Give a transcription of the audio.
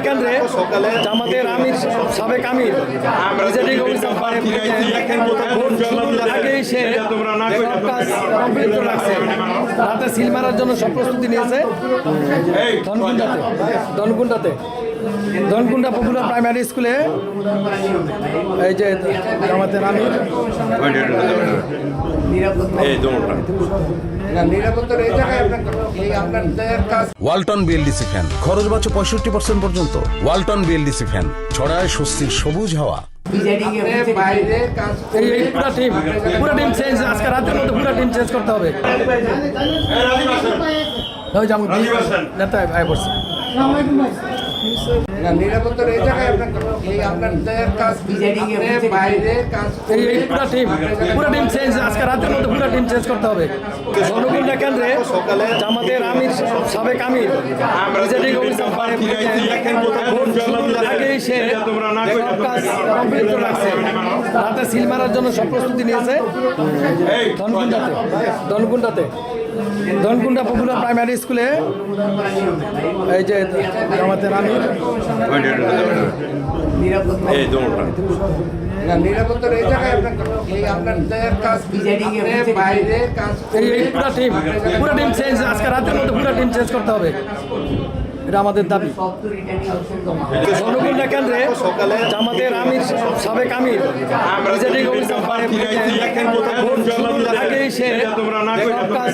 কেন্দ্রে জামাতের আমির সাবেক আমির প্রেসিডিং অফিসার আগেই সে কাজ কমপ্লিট করে রাখছে। রাতে সিল মারার জন্য সব প্রস্তুতি নিয়েছে। ধনকুন্ডা পপুলার প্রাইমারি স্কুলে এই যে জামাতের আমির ওয়ালটন বিএলডিসি ফ্যান খরচ বাঁচো 65% পর্যন্ত। ওয়ালটন বিএলডিসি ফ্যান ছড়ায় স্বস্তির সবুজ হাওয়া। এই পুরো টিম চেঞ্জ, আজকে রাতের মধ্যে পুরো টিম চেঞ্জ করতে হবে। নেতা ভাই বলছে নিরাপত্তার এই জায়গায় আপনাদের কাজ বাইরে কাজ পুরো টিম চেঞ্জ, আজকে রাতের মধ্যে পুরো টিম চেঞ্জ করতে হবে। ধনকুন্ডা কেন্দ্রে জামাতের আমির সাবেক আমির প্রেসিডিং অফিসার আগেই সে কাজ কমপ্লিট করে রাখছে। রাতে সিল মারার জন্য সব প্রস্তুতি নিয়েছে। ধনকুন্ডা পপুলার প্রাইমারি স্কুলে এই যে জামাতের আমির নিরাপত্তার এই জায়গায় আপনাদের কাজ বাইরে কাজ পুরো টিম চেঞ্জ, আজকে রাতের মধ্যে পুরো টিম চেঞ্জ করতে হবে। এটা আমাদের দাবি। ধনকুন্ডা কেন্দ্রে জামাতের আমির সাবেক আমির প্রেসিডিং অফিসার আগেই সে কাজ